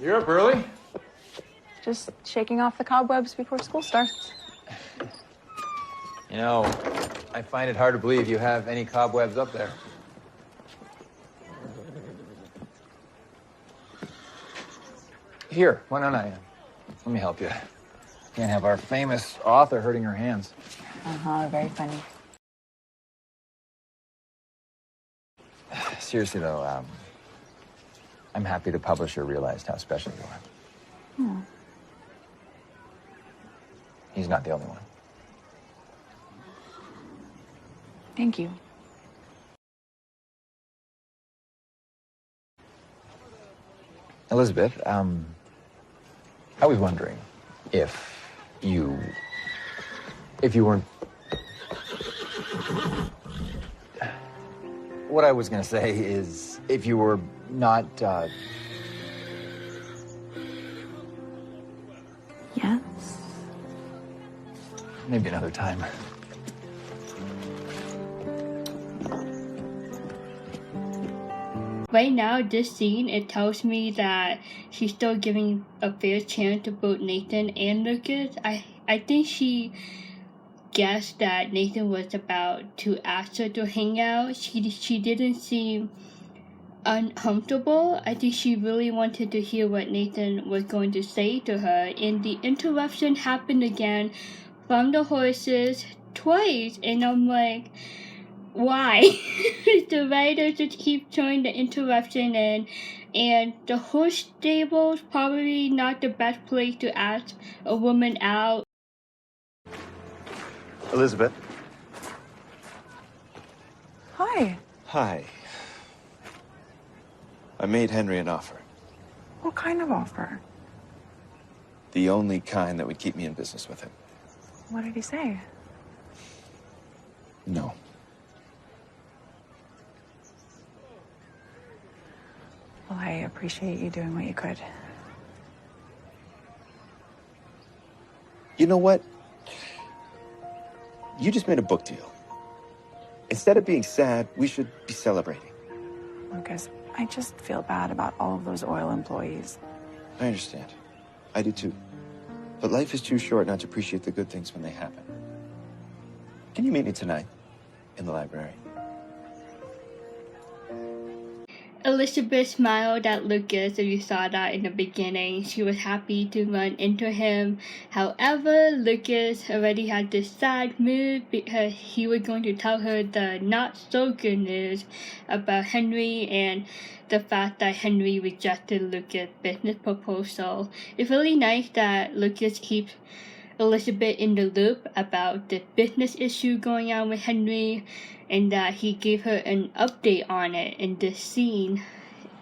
You're up early? Just shaking off the cobwebs before school starts. You know, I find it hard to believe you have any cobwebs up there. Here, why don't I? Let me help you. Can't have our famous author hurting her hands. Very funny. Seriously, though, I'm happy the publisher realized how special you are. He's not the only one. Thank you. Elizabeth, I was wondering if you weren't... What I was gonna say is, if you were not, Yes? Maybe another time. Right now, this scene, it tells me that she's still giving a fair chance to both Nathan and Lucas. I think she guessed that Nathan was about to ask her to hang out. She didn't seem uncomfortable. I think she really wanted to hear what Nathan was going to say to her, and the interruption happened again from the horses twice, and I'm like, why? The writers just keep throwing the interruption in, and the horse stable's probably not the best place to ask a woman out. Elizabeth. Hi. Hi. I made Henry an offer. What kind of offer? The only kind that would keep me in business with him. What did he say? No. Well, I appreciate you doing what you could. You know what? You just made a book deal. Instead of being sad, we should be celebrating. Lucas, I just feel bad about all of those oil employees. I understand. I do too. But life is too short not to appreciate the good things when they happen. Can you meet me tonight in the library? Elizabeth smiled at Lucas, if you saw that in the beginning. She was happy to run into him. However, Lucas already had this sad mood because he was going to tell her the not so good news about Henry and the fact that Henry rejected Lucas' business proposal. It's really nice that Lucas keeps Elizabeth in the loop about the business issue going on with Henry, and that he gave her an update on it in this scene.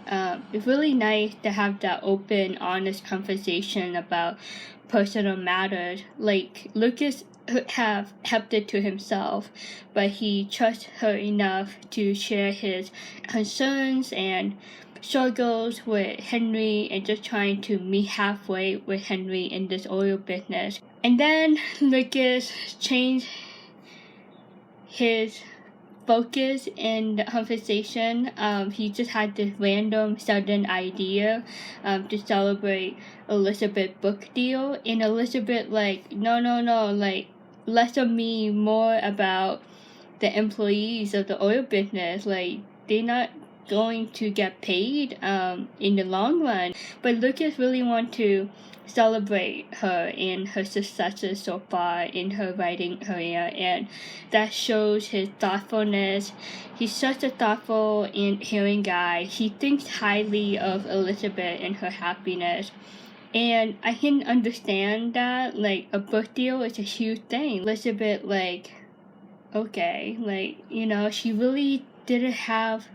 It's really nice to have that open, honest conversation about personal matters. Like, Lucas have kept it to himself, but he trusts her enough to share his concerns and struggles with Henry, and just trying to meet halfway with Henry in this oil business. And then Lucas changed his focus in the conversation. He just had this random sudden idea to celebrate Elizabeth's book deal, and Elizabeth like, no, like, less of me, more about the employees of the oil business. Like, they're not going to get paid in the long run. But Lucas really want to celebrate her and her successes so far in her writing career, and that shows his thoughtfulness. He's such a thoughtful and caring guy. He thinks highly of Elizabeth and her happiness. And I can understand that, like, a book deal is a huge thing. Elizabeth, like, okay, like, you know, she really didn't have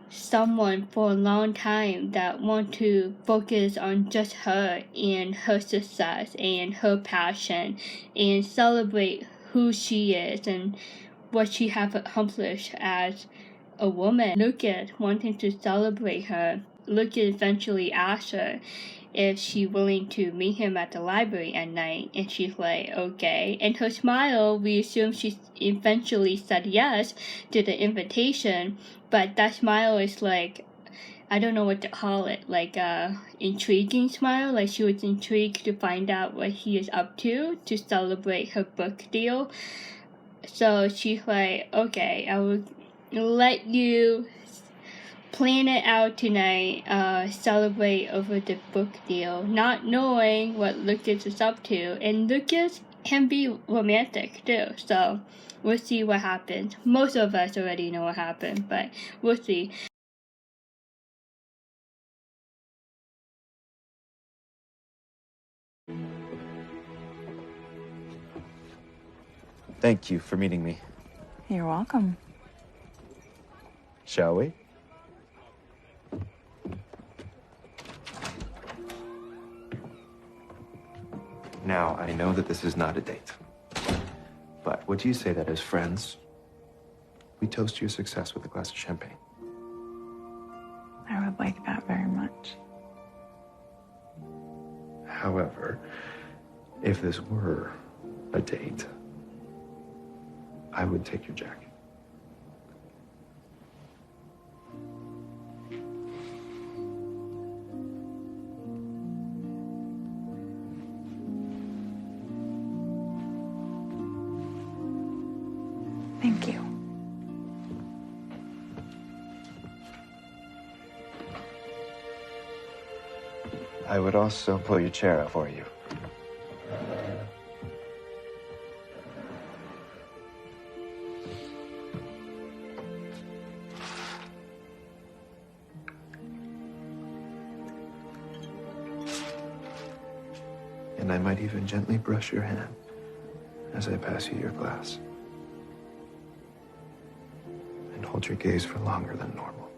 someone for a long time that want to focus on just her and her success and her passion and celebrate who she is and what she have accomplished as a woman. Lucas wanting to celebrate her. Lucas eventually asked her if she's willing to meet him at the library at night, and she's like, okay. And her smile, we assume she eventually said yes to the invitation, but that smile is like, I don't know what to call it, like intriguing smile. Like she was intrigued to find out what he is up to celebrate her book deal. So she's like, okay, I will let you plan it out tonight, celebrate over the book deal, not knowing what Lucas is up to. And Lucas can be romantic too, so we'll see what happens. Most of us already know what happened, but we'll see. Thank you for meeting me. You're welcome. Shall we? Now, I know that this is not a date. But what do you say that as friends, we toast your success with a glass of champagne? I would like that very much. However, if this were a date, I would take your jacket. Thank you. I would also pull your chair out for you. And I might even gently brush your hand as I pass you your glass. And hold your gaze for longer than normal.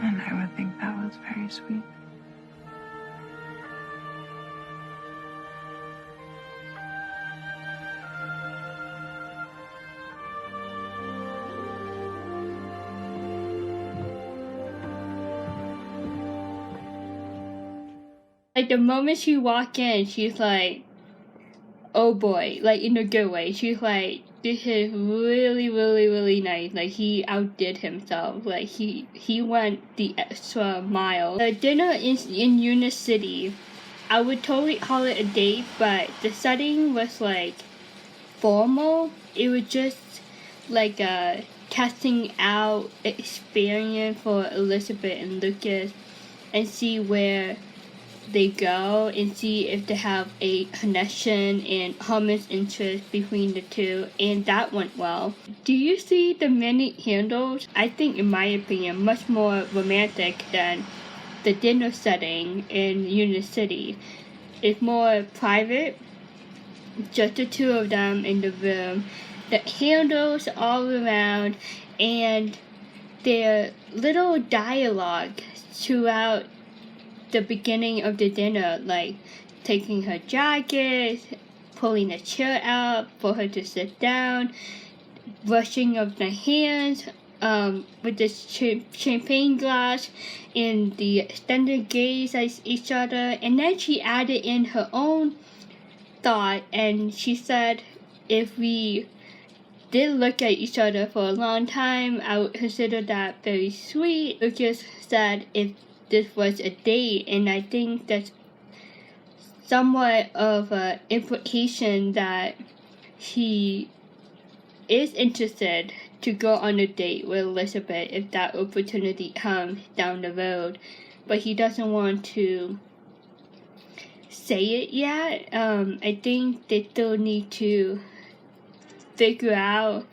And I would think that was very sweet. Like the moment she walked in, she's like, oh boy, like in a good way. She's like, this is really, really, really nice. Like he outdid himself. Like he went the extra mile. The dinner is in Eunice City. I would totally call it a date, but the setting was like formal. It was just like a testing out experience for Elizabeth and Lucas, and see where they go and see if they have a connection and common interest between the two, and that went well. Do you see the many candles? I think, in my opinion, much more romantic than the dinner setting in Eunice City. It's more private, just the two of them in the room. The candles all around, and their little dialogue throughout the beginning of the dinner, like taking her jacket, pulling a chair out for her to sit down, brushing of the hands with the champagne glass, and the extended gaze at each other. And then she added in her own thought, and she said, if we did look at each other for a long time, I would consider that very sweet. Lucas said if this was a date, and I think that's somewhat of an implication that he is interested to go on a date with Elizabeth if that opportunity comes down the road, but he doesn't want to say it yet. I think they still need to figure out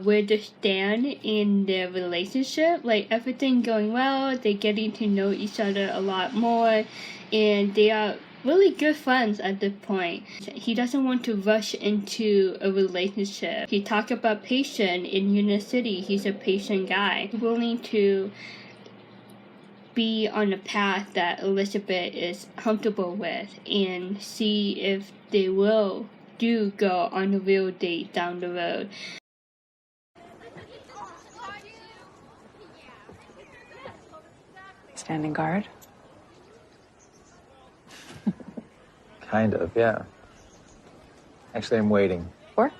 where they stand in their relationship. Like, everything going well, they're getting to know each other a lot more, and they are really good friends at this point. He doesn't want to rush into a relationship. He talked about patience in Eunice City. He's a patient guy, willing to be on a path that Elizabeth is comfortable with, and see if they will do go on a real date down the road. Standing guard? Kind of, yeah. Actually, I'm waiting For?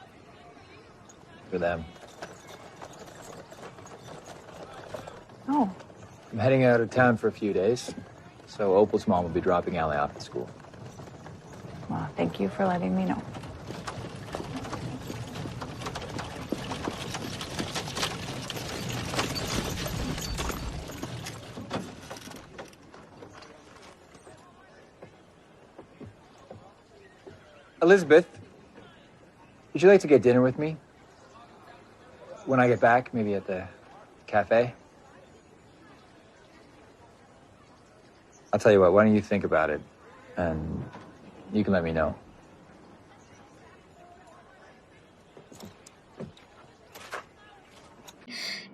for them. Oh, I'm heading out of town for a few days, so Opal's mom will be dropping Allie off at school. well, thank you for letting me know. Elizabeth, would you like to get dinner with me? When I get back, maybe at the cafe? I'll tell you what, why don't you think about it, and you can let me know.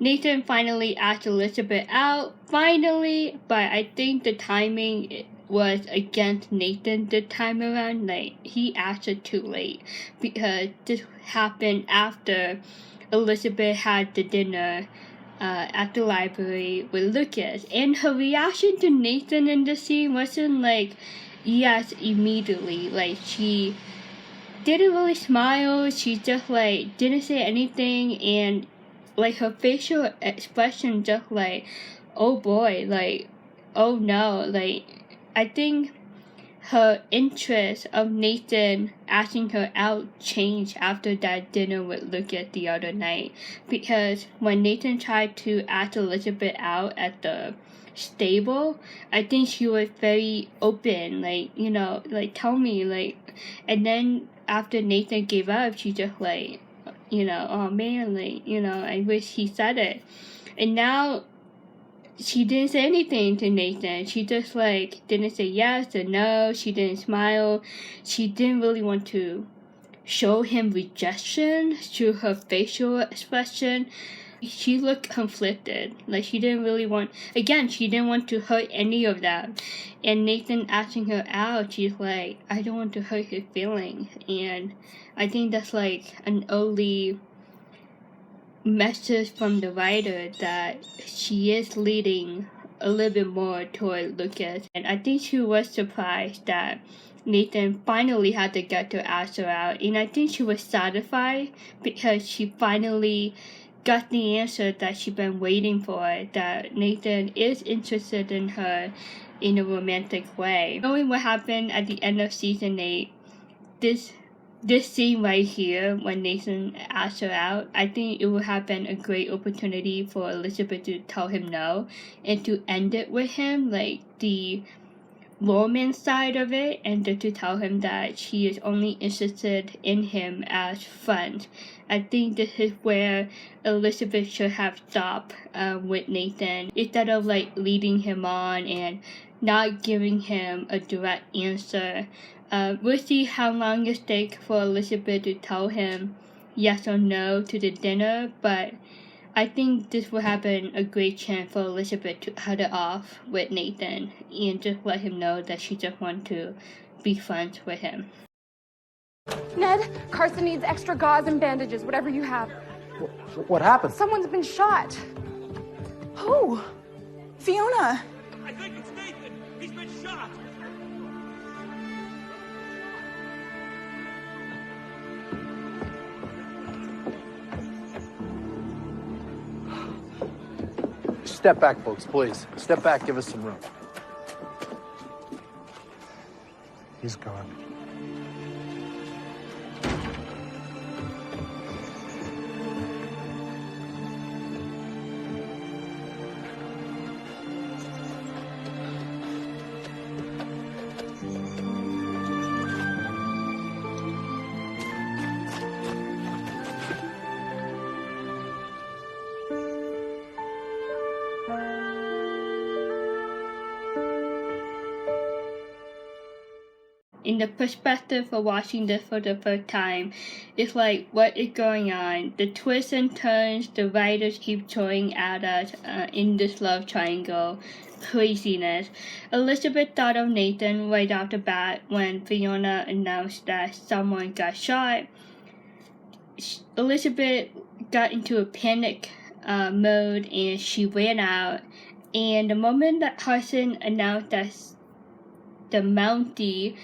Nathan finally asked Elizabeth out, finally, but I think the timing was against Nathan this time around. Like, he asked her too late, because this happened after Elizabeth had the dinner at the library with Lucas, and her reaction to Nathan in the scene wasn't like yes immediately. Like, she didn't really smile, she just like didn't say anything, and like her facial expression just like, oh boy, like, oh no. Like, I think her interest of Nathan asking her out changed after that dinner with Lucas the other night, because when Nathan tried to ask Elizabeth out at the stable, I think she was very open, like, you know, like, tell me, like, and then after Nathan gave up, she just like, you know, oh man, like, you know, I wish he said it. And now she didn't say anything to Nathan. She just like didn't say yes or no. She didn't smile. She didn't really want to show him rejection through her facial expression. She looked conflicted. Like, she didn't really want, again, she didn't want to hurt any of them. And Nathan asking her out, she's like, I don't want to hurt his feelings. And I think that's like an early message from the writer that she is leading a little bit more toward Lucas. And I think she was surprised that Nathan finally had the gut to ask her out. And I think she was satisfied because she finally got the answer that she'd been waiting for, that Nathan is interested in her in a romantic way. Knowing what happened at the end of season 8, this scene right here, when Nathan asked her out, I think it would have been a great opportunity for Elizabeth to tell him no and to end it with him, like the romance side of it, and to tell him that she is only interested in him as friends. I think this is where Elizabeth should have stopped with Nathan, instead of like leading him on and not giving him a direct answer. We'll see how long it takes for Elizabeth to tell him yes or no to the dinner, but I think this will have been a great chance for Elizabeth to cut it off with Nathan and just let him know that she just wants to be friends with him. Ned, Carson needs extra gauze and bandages, whatever you have. What happened? Someone's been shot. Who? Fiona. I think it's Nathan. He's been shot. Step back, folks, please. Step back, give us some room. He's gone. In the perspective of watching this for the first time, it's like, what is going on? The twists and turns the writers keep throwing at us in this love triangle craziness. Elizabeth thought of Nathan right off the bat when Fiona announced that someone got shot. Elizabeth got into a panic mode and she ran out. And the moment that Carson announced that the Mountie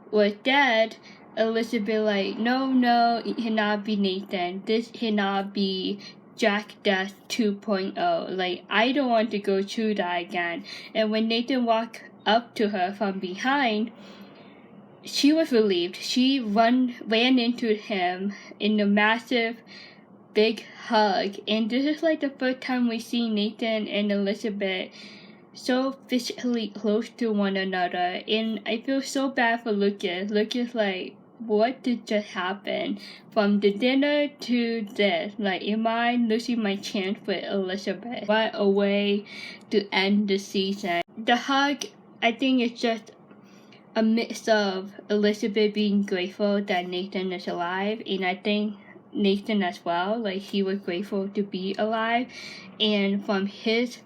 was dead, Elizabeth like, no, it cannot be Nathan. This cannot be Jack Death 2.0. Like, I don't want to go through that again. And when Nathan walked up to her from behind, she was relieved. She ran into him in a massive big hug. And this is like the first time we see Nathan and Elizabeth so physically close to one another. And I feel so bad for Lucas. Lucas like, what did just happen? From the dinner to this, like, am I losing my chance with Elizabeth? What a way to end the season. The hug, I think, is just a mix of Elizabeth being grateful that Nathan is alive, and I think Nathan as well, like, he was grateful to be alive. And from his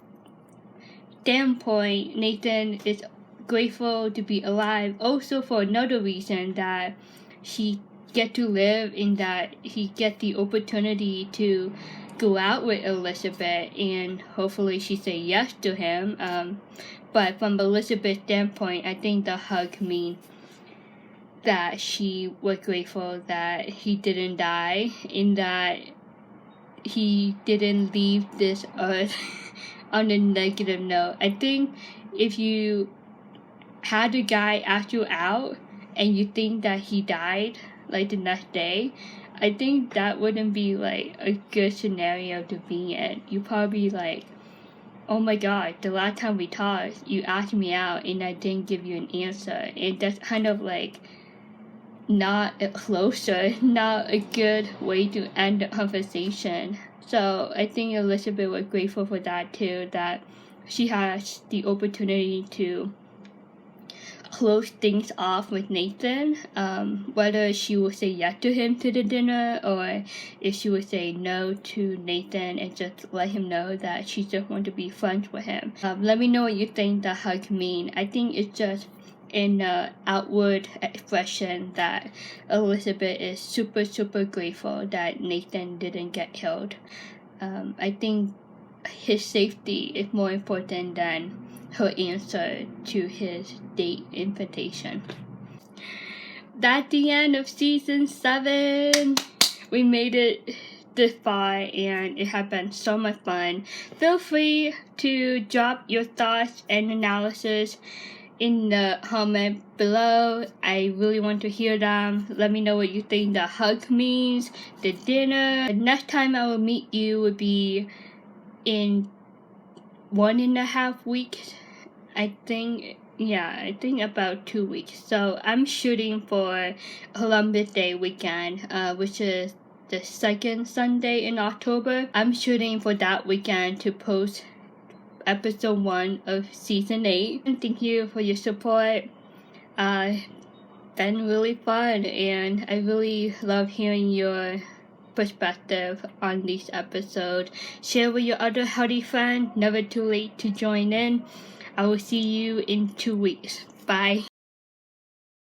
standpoint, Nathan is grateful to be alive also for another reason, that he get to live, in that he get the opportunity to go out with Elizabeth, and hopefully she say yes to him. But from Elizabeth's standpoint, I think the hug means that she was grateful that he didn't die, in that he didn't leave this earth on a negative note. I think if you had a guy ask you out and you think that he died like the next day, I think that wouldn't be like a good scenario to be in. You probably like, oh my god, the last time we talked, you asked me out and I didn't give you an answer. And that's kind of like not a closure, not a good way to end the conversation. So I think Elizabeth was grateful for that too, that she has the opportunity to close things off with Nathan, whether she will say yes to him to the dinner, or if she would say no to Nathan and just let him know that she just wants to be friends with him. Let me know what you think the hug mean. I think it's just in the outward expression that Elizabeth is super grateful that Nathan didn't get killed. I think his safety is more important than her answer to his date invitation. That's the end of season 7. We made it this far and it has been so much fun. Feel free to drop your thoughts and analysis in the comment below. I really want to hear them. Let me know what you think the hug means, the dinner. The next time I will meet you would be in 1.5 weeks. I think about 2 weeks. So I'm shooting for Columbus Day weekend, which is the second Sunday in October. I'm shooting for that weekend to post episode 1 of season 8. And thank you for your support. Been really fun, and I really love hearing your perspective on this episode. Share with your other hearty friends. Never too late to join in. I will see you in 2 weeks. Bye.